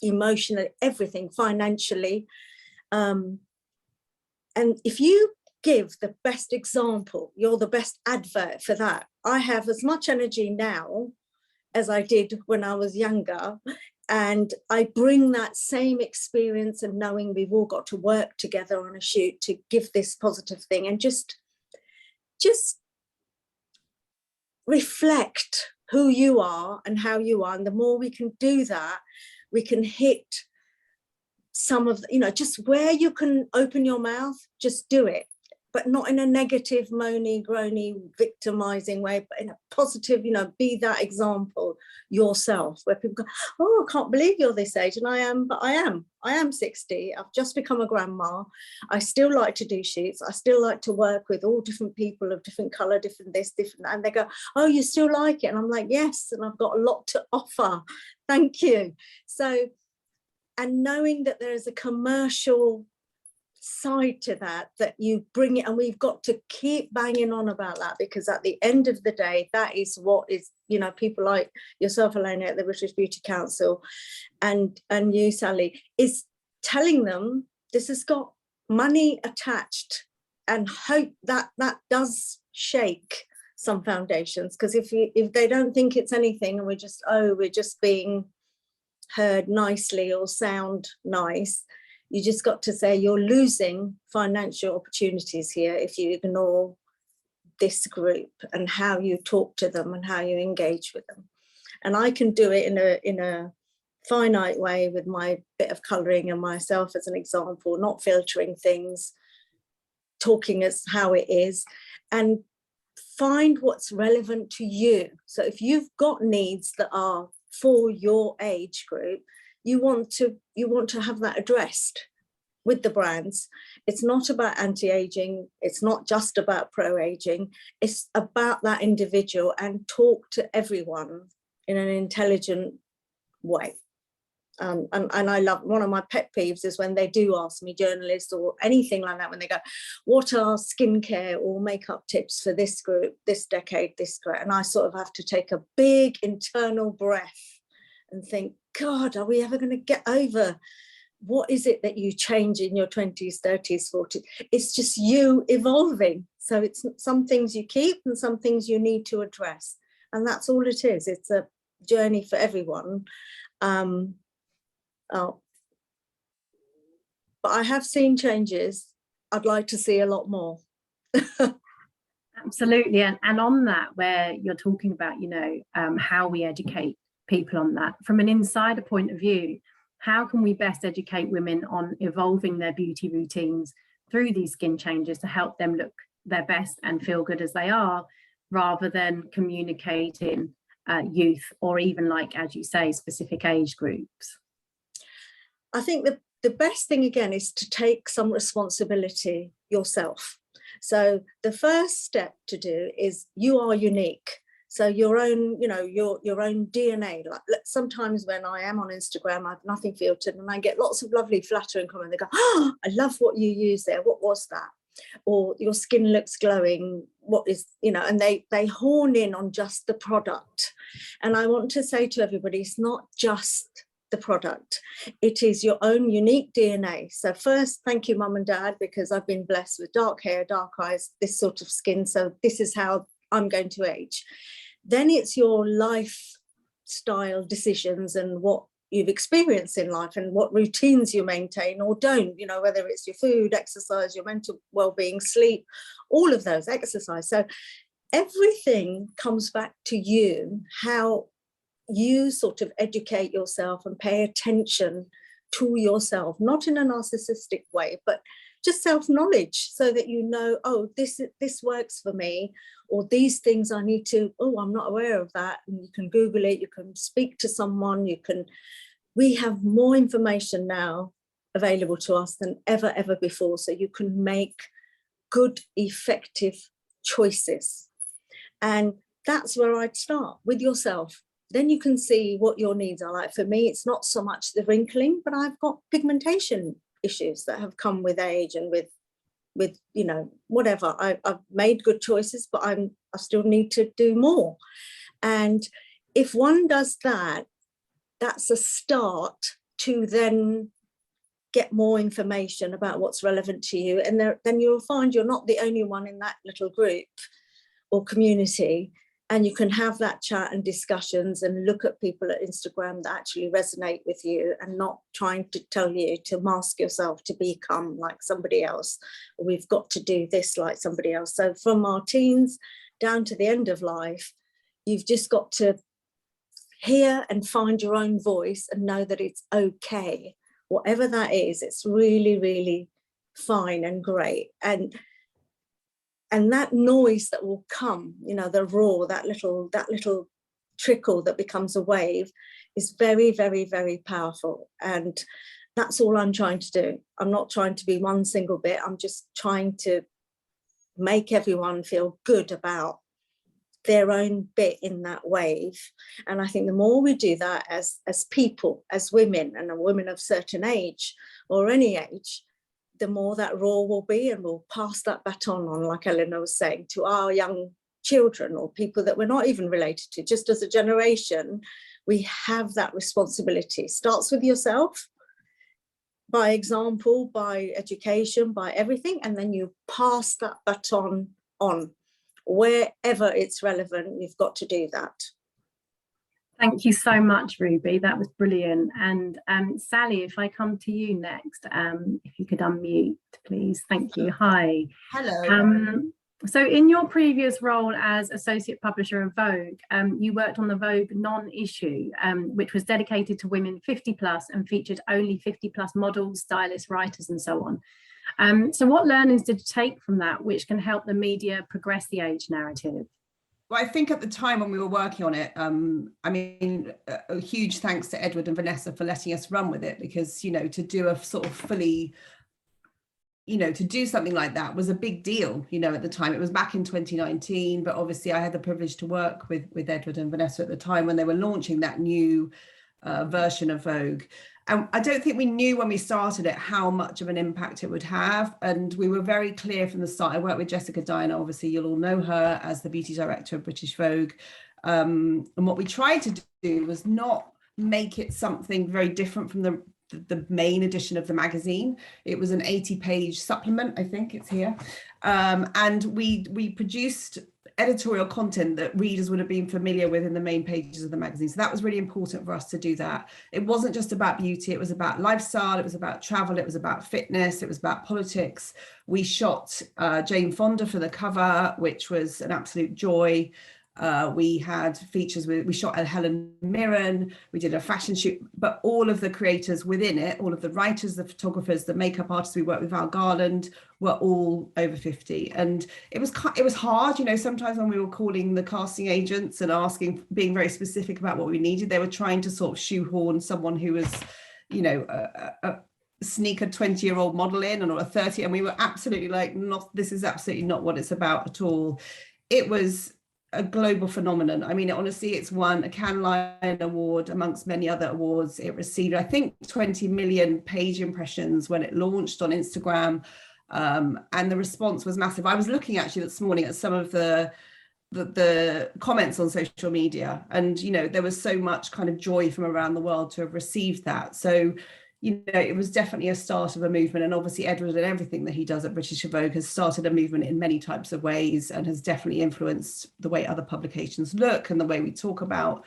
emotionally, everything, financially. And if you give the best example, you're the best advert for that. I have as much energy now as I did when I was younger. And I bring that same experience and knowing we've all got to work together on a shoot to give this positive thing, and just reflect who you are and how you are. And the more we can do that, we can hit some of, you know, just where you can open your mouth, just do it. But not in a negative, moany, groany, victimizing way, but in a positive, you know, be that example yourself, where people go, oh, I can't believe you're this age. And I am 60. I've just become a grandma. I still like to do shoots. I still like to work with all different people of different colour, different this, different that. And they go, oh, you still like it? And I'm like, yes. And I've got a lot to offer. Thank you. So, and knowing that there is a commercial side to that you bring it, and we've got to keep banging on about that, because at the end of the day, that is what is, you know, people like yourself, Elena, at the British Beauty Council, and you, Sally, is telling them this has got money attached, and hope that does shake some foundations, because if they don't think it's anything and we're just being heard nicely or sound nice, you just got to say you're losing financial opportunities here if you ignore this group and how you talk to them and how you engage with them. And I can do it in a finite way with my bit of colouring and myself as an example, not filtering things, talking as how it is. And find what's relevant to you. So if you've got needs that are for your age group, you want to have that addressed with the brands. It's not about anti-aging, it's not just about pro-aging, it's about that individual, and talk to everyone in an intelligent way. And I love, one of my pet peeves is when they do ask me, journalists or anything like that, when they go, what are skincare or makeup tips for this group, this decade, this group? And I sort of have to take a big internal breath and think, God, are we ever going to get over what is it that you change in your 20s, 30s, 40s? It's just you evolving. So it's some things you keep and some things you need to address. And that's all it is. It's a journey for everyone. But I have seen changes. I'd like to see a lot more. Absolutely. And on that, where you're talking about, you know, how we educate people on that, from an insider point of view, how can we best educate women on evolving their beauty routines through these skin changes to help them look their best and feel good as they are, rather than communicating youth or even, like, as you say, specific age groups? I think the best thing, again, is to take some responsibility yourself. So the first step to do is, you are unique. So your own, you know, your own DNA. Like, sometimes when I am on Instagram, I have nothing filtered, and I get lots of lovely flattering comments. They go, oh, I love what you use there. What was that? Or your skin looks glowing. What is, you know, and they horn in on just the product. And I want to say to everybody, it's not just the product. It is your own unique DNA. So first, thank you, Mum and Dad, because I've been blessed with dark hair, dark eyes, this sort of skin. So this is how I'm going to age. Then it's your lifestyle decisions and what you've experienced in life and what routines you maintain or don't, you know, whether it's your food, exercise, your mental well-being, sleep, all of those, exercise. So everything comes back to you, how you sort of educate yourself and pay attention to yourself, not in a narcissistic way, but just self-knowledge, so that you know, oh, this works for me, or these things I need to, oh, I'm not aware of that. And you can Google it, you can speak to someone, we have more information now available to us than ever before. So you can make good, effective choices. And that's where I'd start, with yourself. Then you can see what your needs are. Like for me, it's not so much the wrinkling, but I've got pigmentation issues that have come with age and with you know, whatever. I've made good choices, but I still need to do more. And if one does that, that's a start to then get more information about what's relevant to you. And then you'll find you're not the only one in that little group or community. And you can have that chat and discussions and look at people at Instagram that actually resonate with you, and not trying to tell you to mask yourself to become like somebody else. We've got to do this like somebody else. So from our teens down to the end of life, you've just got to hear and find your own voice and know that it's okay. Whatever that is, it's really, really fine and great. And that noise that will come, you know, the roar, that little trickle that becomes a wave, is very, very, very powerful. And that's all I'm trying to do. I'm not trying to be one single bit. I'm just trying to make everyone feel good about their own bit in that wave. And I think the more we do that as people, as women, and women of certain age or any age, the more that roar will be, and we'll pass that baton on, like Eleanor was saying, to our young children or people that we're not even related to. Just as a generation, we have that responsibility. It starts with yourself, by example, by education, by everything, and then you pass that baton on. Wherever it's relevant, you've got to do that. Thank you so much, Ruby. That was brilliant. And Sally, if I come to you next, if you could unmute, please. Thank you. Hi. Hello. So in your previous role as associate publisher of Vogue, you worked on the Vogue Non Issue, which was dedicated to women 50 plus and featured only 50 plus models, stylists, writers, and so on. So what learnings did you take from that, which can help the media progress the age narrative? Well, I think at the time when we were working on it, I mean, a huge thanks to Edward and Vanessa for letting us run with it, because, you know, to do a sort of fully, you know, to do something like that was a big deal, you know, at the time. It was back in 2019, but obviously I had the privilege to work with Edward and Vanessa at the time when they were launching that new version of Vogue. And I don't think we knew when we started it how much of an impact it would have. And we were very clear from the start. I worked with Jessica Diner, obviously you'll all know her as the beauty director of British Vogue. And what we tried to do was not make it something very different from the main edition of the magazine. It was an 80-page supplement, I think it's here. And we produced editorial content that readers would have been familiar with in the main pages of the magazine. So that was really important for us to do that. It wasn't just about beauty, it was about lifestyle, it was about travel, it was about fitness, it was about politics. We shot Jane Fonda for the cover, which was an absolute joy. We had features we shot at Helen Mirren, we did a fashion shoot, but all of the creators within it, all of the writers, the photographers, the makeup artists, we worked with Val Garland, were all over 50. And it was hard, you know, sometimes when we were calling the casting agents and asking, being very specific about what we needed, they were trying to sort of shoehorn someone who was, you know, sneak a 20-year-old model in, or a 30, and we were absolutely like, this is absolutely not what it's about at all. It was a global phenomenon. I mean, honestly, it's won a Cannes Lion Award amongst many other awards. It received, I think, 20 million page impressions when it launched on Instagram, and the response was massive. I was looking actually this morning at some of the comments on social media, and, you know, there was so much kind of joy from around the world to have received that. So, you know, it was definitely a start of a movement. And obviously Edward and everything that he does at British Vogue has started a movement in many types of ways, and has definitely influenced the way other publications look and the way we talk about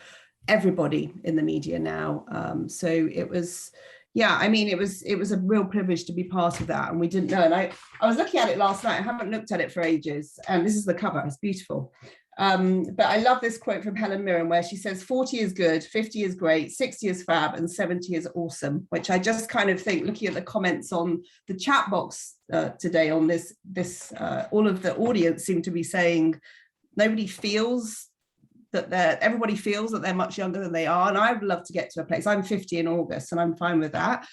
everybody in the media now. So it was, yeah, I mean, it was a real privilege to be part of that, and we didn't know. And I was looking at it last night. I haven't looked at it for ages, and this is the cover. It's beautiful. But I love this quote from Helen Mirren, where she says 40 is good, 50 is great, 60 is fab, and 70 is awesome, which I just kind of think, looking at the comments on the chat box today on this all of the audience seem to be saying everybody feels that they're much younger than they are. And I would love to get to a place. I'm 50 in August, and I'm fine with that.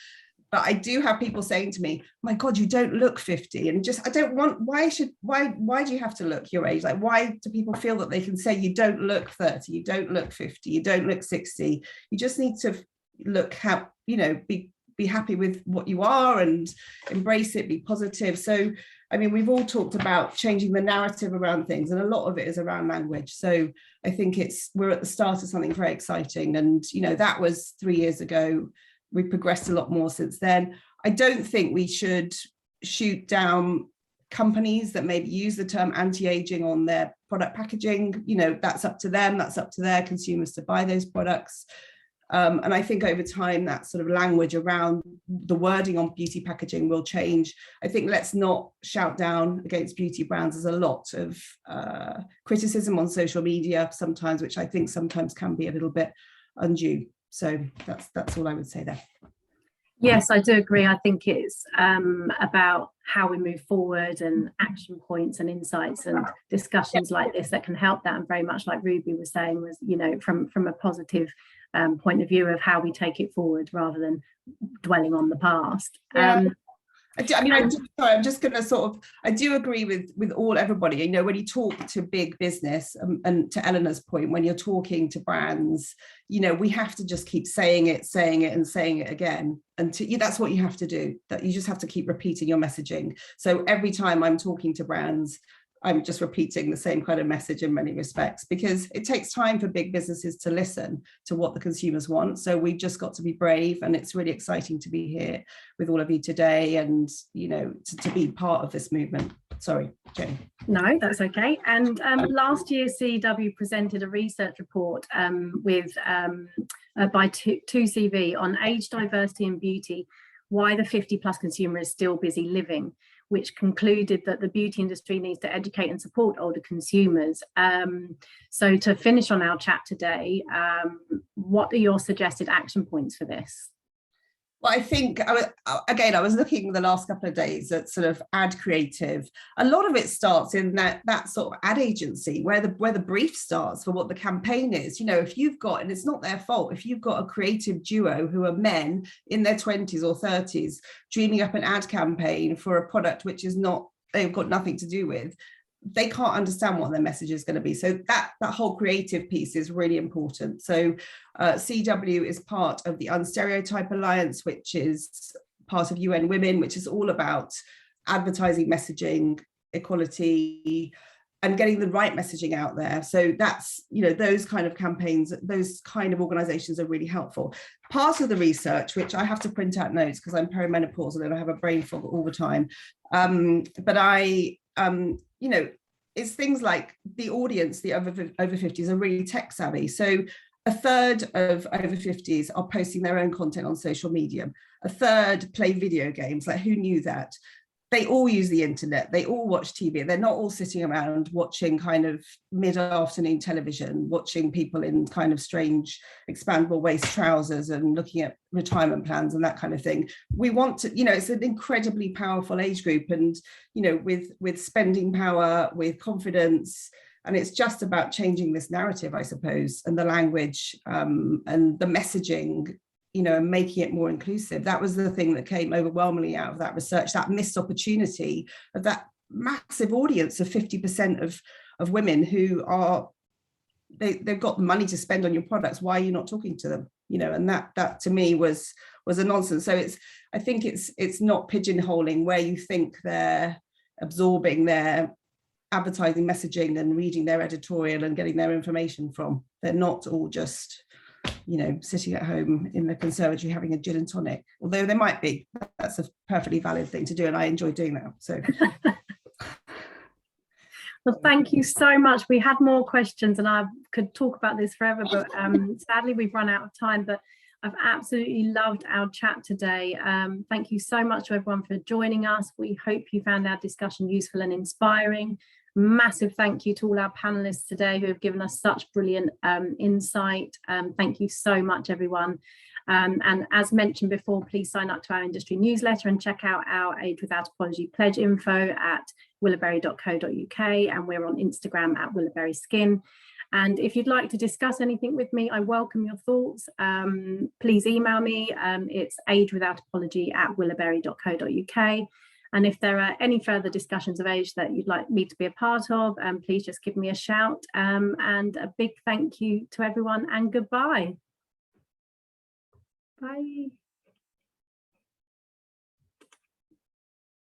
But I do have people saying to me, my God, you don't look 50. And just, I don't want, why do you have to look your age? Like, why do people feel that they can say you don't look 30, you don't look 50, you don't look 60? You just need to look, you know, be happy with what you are and embrace it, be positive. So, I mean, we've all talked about changing the narrative around things, and a lot of it is around language. So I think we're at the start of something very exciting. And, you know, that was 3 years ago. We've progressed a lot more since then. I don't think we should shoot down companies that maybe use the term anti-aging on their product packaging. You know, that's up to them, that's up to their consumers to buy those products. And I think over time that sort of language around the wording on beauty packaging will change. I think let's not shout down against beauty brands. There's a lot of criticism on social media sometimes, which I think sometimes can be a little bit undue. So that's all I would say there. Yes, I do agree. I think it's about how we move forward, and action points and insights and discussions like this that can help that. And very much like Ruby was saying, was, you know, from a positive point of view of how we take it forward rather than dwelling on the past. Yeah. I'm just going to sort of, I do agree with everybody. You know, when you talk to big business, and to Eleanor's point, when you're talking to brands, you know, we have to just keep saying it and saying it again. And that's what you have to do, that you just have to keep repeating your messaging. So every time I'm talking to brands, I'm just repeating the same kind of message in many respects, because it takes time for big businesses to listen to what the consumers want. So we've just got to be brave, and it's really exciting to be here with all of you today, and, you know, to be part of this movement. Sorry, Jenny. No, that's okay. And last year, CW presented a research report by 2CV on age diversity and beauty, why the 50+ consumer is still busy living, which concluded that the beauty industry needs to educate and support older consumers. So to finish on our chat today, what are your suggested action points for this? Well, I think, I was looking the last couple of days at sort of ad creative. A lot of it starts in that sort of ad agency where the brief starts for what the campaign is. You know, if you've got, and it's not their fault, if you've got a creative duo who are men in their 20s or 30s dreaming up an ad campaign for a product which is not, they've got nothing to do with, they can't understand what their message is going to be. So that whole creative piece is really important. So CW is part of the Unstereotype Alliance, which is part of UN Women, which is all about advertising, messaging, equality, and getting the right messaging out there. So that's, you know, those kind of campaigns, those kind of organizations are really helpful. Part of the research, which I have to print out notes because I'm perimenopausal and I have a brain fog all the time, but I you know, it's things like the audience, the over 50s are really tech savvy. So a third of over 50s are posting their own content on social media. A third play video games. Like, who knew that? They all use the internet. They all watch TV. They're not all sitting around watching kind of mid-afternoon television, watching people in kind of strange expandable waist trousers and looking at retirement plans and that kind of thing. We want to, you know, it's an incredibly powerful age group, and, you know, with spending power, with confidence, and it's just about changing this narrative, I suppose, and the language and the messaging, you know, and making it more inclusive. That was the thing that came overwhelmingly out of that research, that missed opportunity of that massive audience of 50% of women who are, they've got the money to spend on your products. Why are you not talking to them? You know, and that to me was a nonsense. So I think it's not pigeonholing where you think they're absorbing their advertising messaging and reading their editorial and getting their information from. They're not all just, you know, sitting at home in the conservatory having a gin and tonic, although there might be. That's a perfectly valid thing to do, and I enjoy doing that. So well, thank you so much. We had more questions and I could talk about this forever, but sadly we've run out of time. But I've absolutely loved our chat today. Thank you so much to everyone for joining us. We hope you found our discussion useful and inspiring. Massive thank you to all our panelists today who have given us such brilliant insight. Thank you so much, everyone. And as mentioned before, please sign up to our industry newsletter and check out our Age Without Apology pledge info at willowberry.co.uk, and we're on Instagram at willowberryskin. And if you'd like to discuss anything with me, I welcome your thoughts. Please email me. It's agewithoutapology@willowberry.co.uk. And if there are any further discussions of age that you'd like me to be a part of, please just give me a shout. And a big thank you to everyone, and goodbye. Bye.